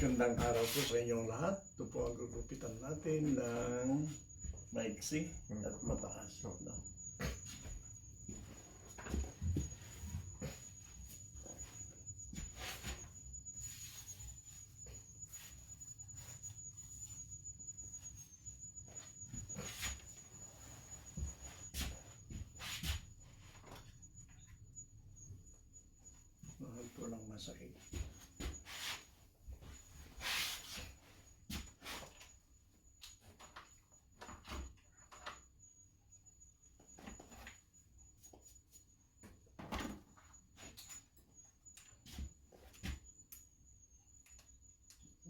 Gandang araw po sa inyong lahat. Ito po ang gugupitan natin ng maiksi at mataas. No? Mahal po lang masakit.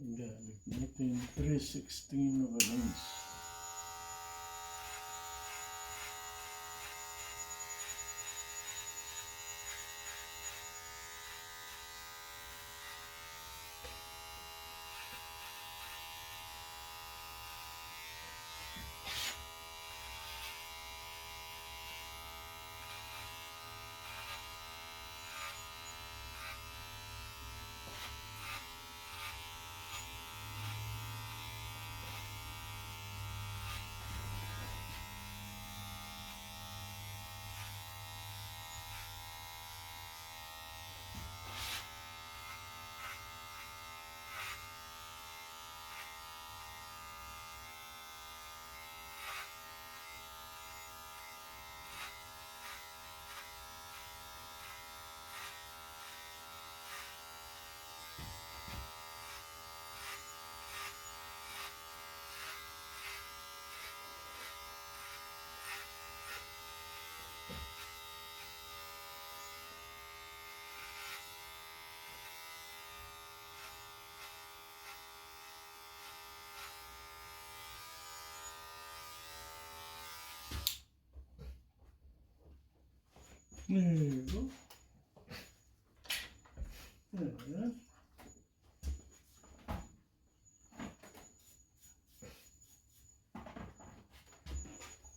Gamit natin 316 of an inch. There you go. There.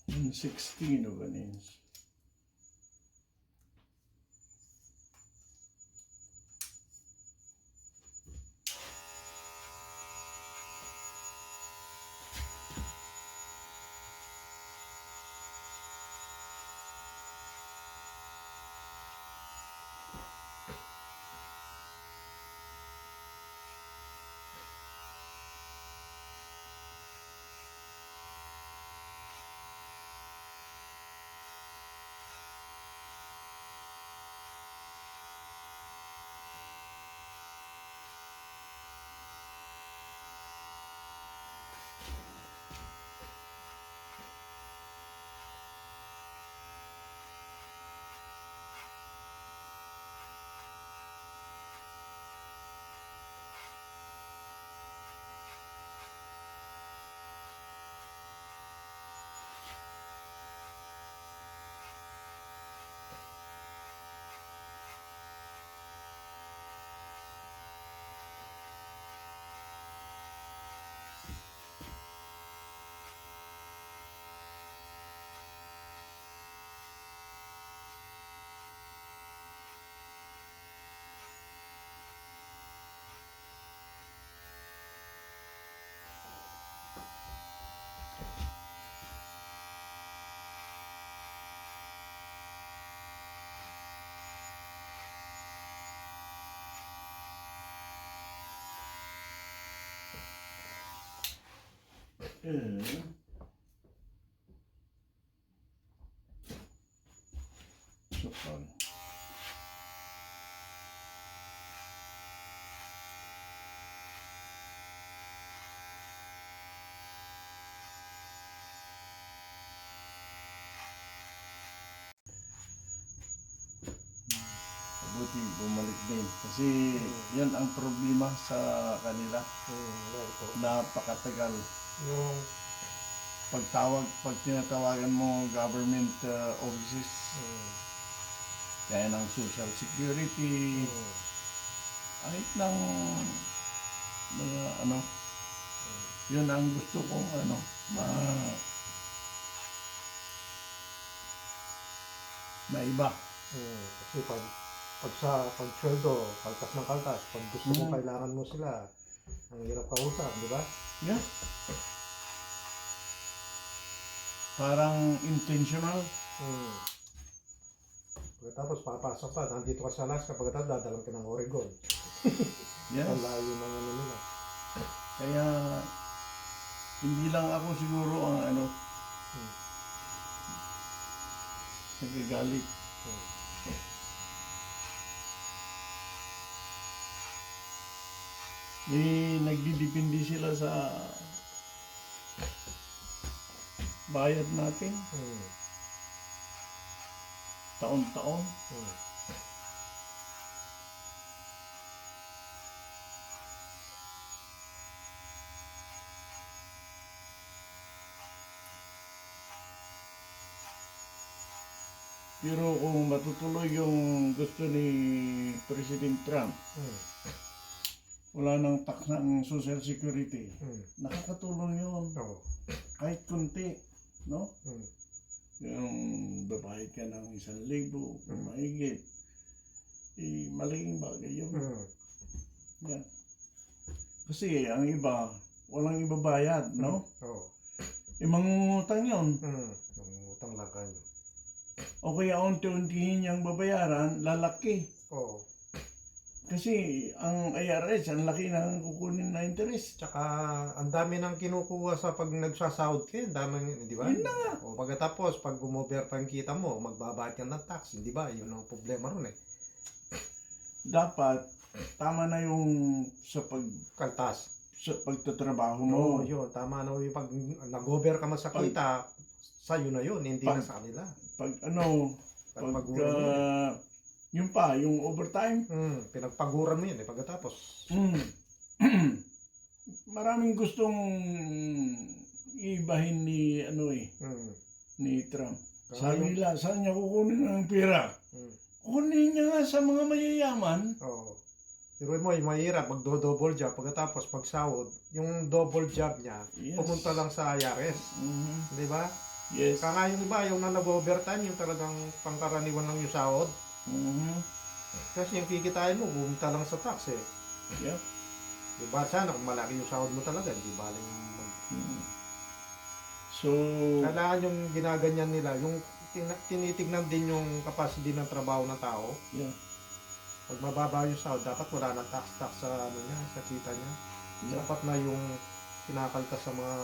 1/16 of an inch. So far. Buti bumalik din kasi yan ang problema sa kanila. Napakatagal Yung pag tinatawagan mo government offices, kaya ng social security, kahit ng mga yun ang gusto kong maiba. kasi pag sweldo, kaltas ng kaltas, pag gusto mo kailangan mo sila, Ang hirap kausap, di ba? Yeah. Parang intentional. Hmm. Pagkatapos papasok ka, nandito ka sa Alaska, pagkatapos dadalang ka ng Oregon. Yes. Ang layo ng ano nila. Kaya hindi lang ako siguro ang nagagalit. Nagdidepende sila sa bayad natin taon-taon. Pero kung matutuloy yung gusto ni President Trump, wala nang tax ng Social Security, nakakatulong yun. Kahit kunti, no? Yung babayad ka ng 1,000, kung mahigit, malaking bagay yun. Yan. Kasi ang iba, walang ibabayad, no? Mangungutang yun. Mangungutang lang kayo. O kaya unti-untihin niyang babayaran, lalaki. Kasi ang IRS, ang laki ng kukunin na interest. Tsaka ang dami nang kinukuha sa pag nagsasahod ka, dami, di ba? Yun na nga. O pagkatapos, pag gumover pa yung kita mo, magbabayad ka ng tax, di ba? Yun ang problema ron eh. Dapat, tama na yung sa Kaltas. pagtatrabaho mo. Yun, tama na yung pag nag-over ka man sa kita, sa'yo na yun, hindi na sa kanila. Yung overtime. Pinagpaguran mo yun eh, pagkatapos. Maraming gustong ibahin ni Trump. Sabi nila, saan niya kukunin ang pera? Kunin niya nga sa mga mayayaman. Pero mo, yung mahirap, magdo-double job, pagkatapos pagsahod, yung double job niya, pumunta lang sa IRS. Di ba? Yes. Kaya yung iba, yung nag-overtime, yung talagang pangkaraniwan lang yung sahod. Kasi yung kikitain mo, pumunta lang sa tax eh. Yep. Diba sana kung malaki yung sahod mo talaga, di ba So, kailangan yung ginaganyan nila, yung tinitignan din yung capacity ng trabaho ng tao. Yeah. Pag mababa yung sahod, dapat wala na tax sa ano niya, sa kita niya. Yeah. Dapat na yung kinakaltas sa mga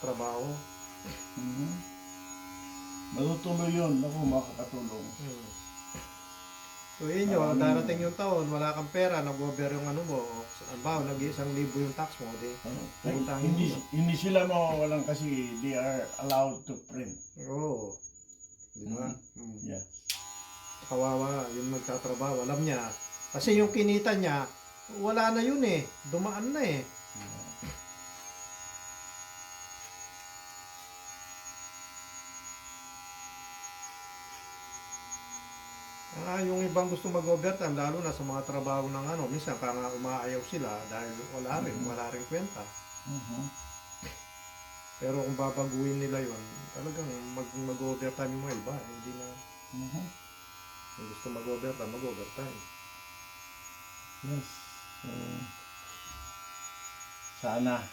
trabaho. Matutuloy yun. Ako, makakatulong. So yun yun, darating yung taon, wala kang pera, nag-over yung ano mo, nag-1,000 yung tax mo, Hindi sila mawawalan kasi they are allowed to print. Oo. Di ba? Yeah. Kawawa, yung nagtatrabaho, alam niya. Kasi yung kinita niya, wala na yun eh, dumaan na eh. Yung ibang gusto mag-overtime, lalo na sa mga trabaho ng minsan ka nga umaayaw sila dahil wala rin kwenta. Pero kung babaguhin nila yun, talagang mag-overtime yung mga iba, hindi na. Kung gusto mag-overtime, mag-overtime. Yes. Sana.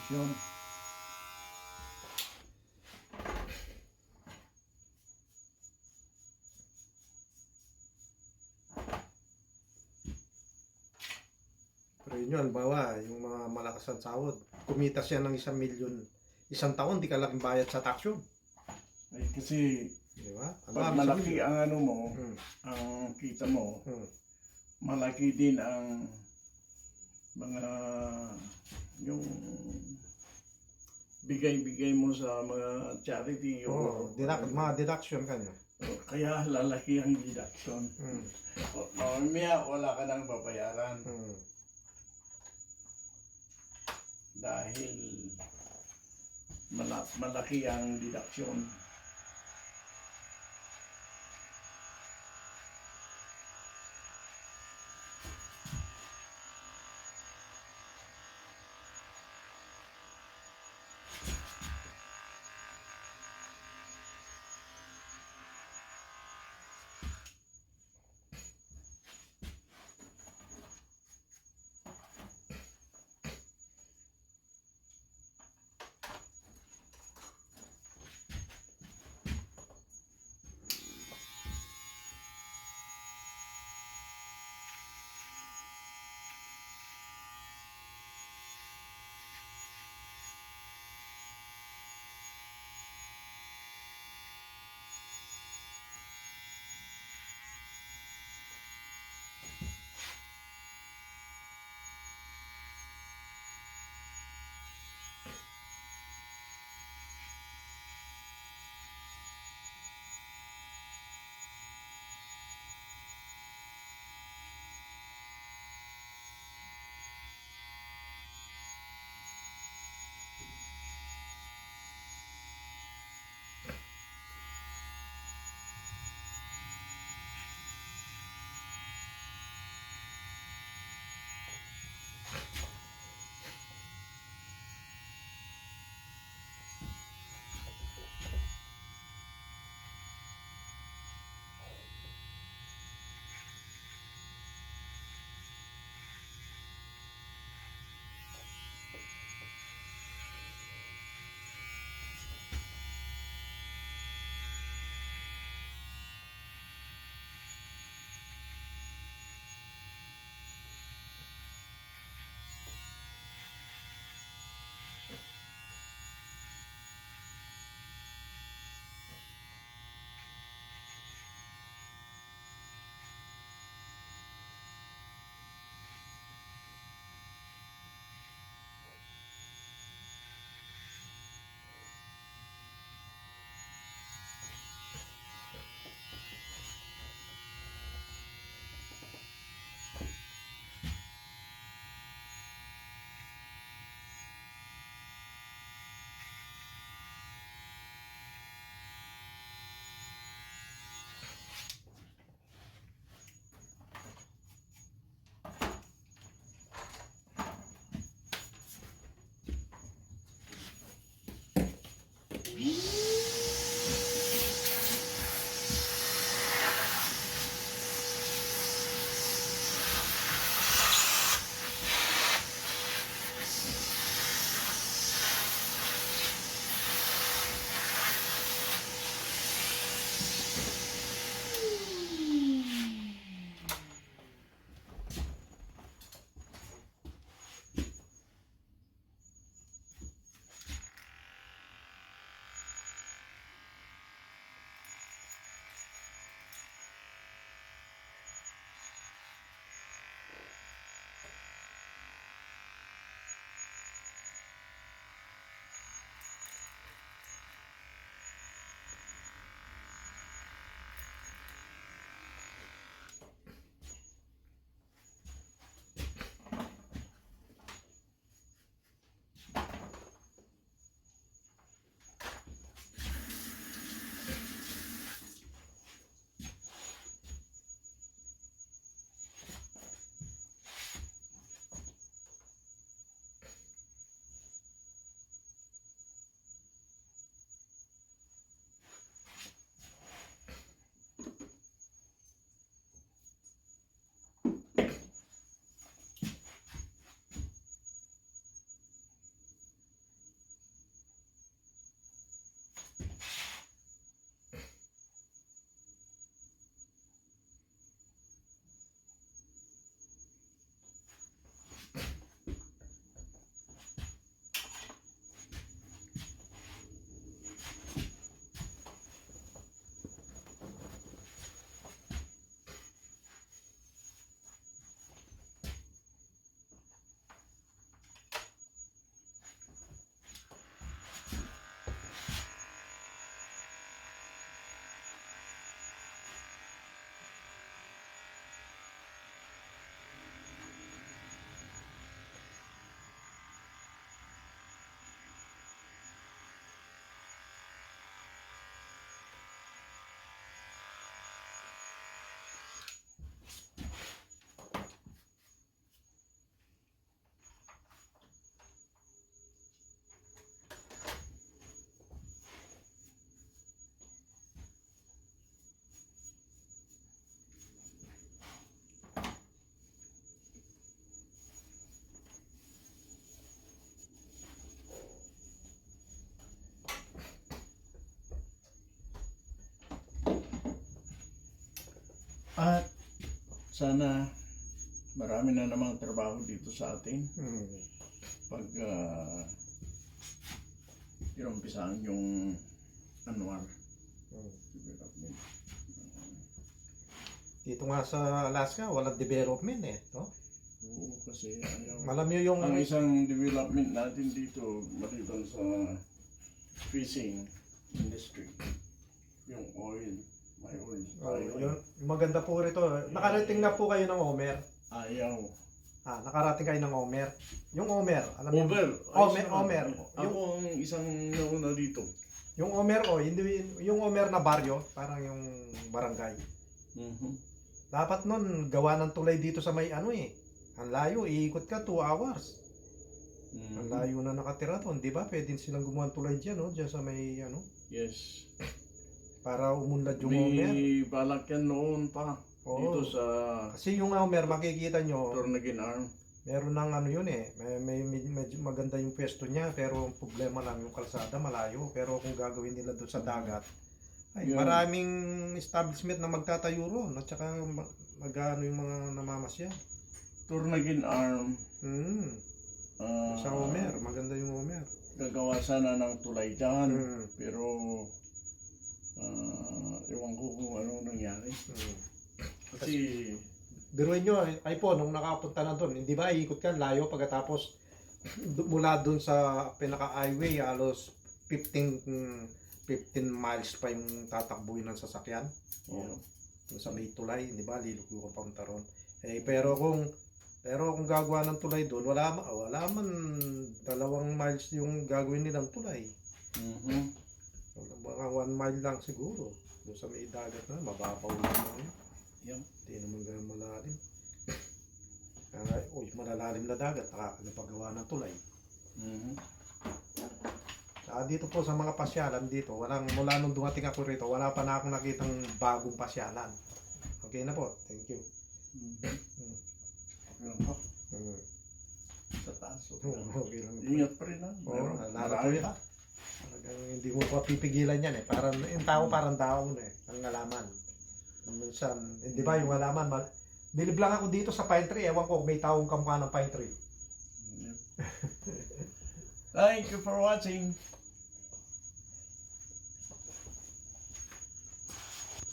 Yun. Pero yun, halimbawa, yung mga malakas ang sahod, kumita siya ng 1,000,000, isang taon, di ka laking bayad sa tax yun. Ay, kasi, di ba? pag malaki ang ang kita mo, malaki din ang mga yung bigay-bigay mo sa mga charity o mga deduction kanya. Kaya lalaki ang deduction. Mamaya wala ka nang babayaran. Dahil malaki ang deduction. At sana marami na namang trabaho dito sa atin pag inumpisahan yung annual development. Dito nga sa Alaska, walang development eh. No? Oo, kasi ayaw. Alam nyo yung... Ang isang development natin dito, maliban sa fishing industry, yung oil, may oil. yung maganda po rito. Nakarating na po kayo ng Omer. Ayaw. Nakarating kayo ng Omer. Yung Omer, alam niyo? Omer. Ako ang isang nauna dito. Yung Omer, hindi yung Omer na baryo, parang yung barangay. Dapat nun gawa ng tulay dito sa may ano eh. Ang layo, iikot ka 2 hours. Ang layo na nakatira doon, di ba? Pwede silang gumawa ng tulay diyan, no? Diyan sa may ano. Yes. Para umunlad yung Omer. May balak yan noon pa. Dito sa Kasi yung Omer, makikita nyo, Tornagin Arm. meron ng ano yun eh. May medyo maganda yung pwesto niya, pero ang problema lang yung kalsada malayo. Pero kung gagawin nila doon sa dagat, ay maraming establishment na magtatayo roon at saka magano yung mga namamasya. Tornagin Arm. Sa Omer, maganda yung Omer. Gagawa sana ng tulay dyan. Pero ewan ko kung ano nangyari. Kasi biruin nyo, ay po, nung nakapunta na doon, hindi ba ikot ka, layo pagkatapos mula doon sa pinaka-highway, halos 15 miles pa yung tatakbuhin ng sasakyan. Doon sa may tulay, di ba, liluko ka pamunta ron. Pero kung gagawa ng tulay doon, wala man 2 miles yung gagawin nilang tulay. Mga 1 mile lang siguro. Doon sa may dagat na, mababaw lang yun. Hindi naman ganun malalim. Malalalim na dagat, nakakapagawa ng tulay. Dito po sa mga pasyalan dito, mula nung dumating ako rito, wala pa na akong nakitang bagong pasyalan. Okay na po, thank you. Sa taas. Okay lang. Ingat pa rin Marami pa. Hindi mo pa pipigilan yan eh. Parang, yung tao parang daon eh, ang halaman. Minsan, di ba yung halaman, bilib lang ako dito sa pine tree, ewan ko may taong kamukha ng pine tree. Thank you for watching.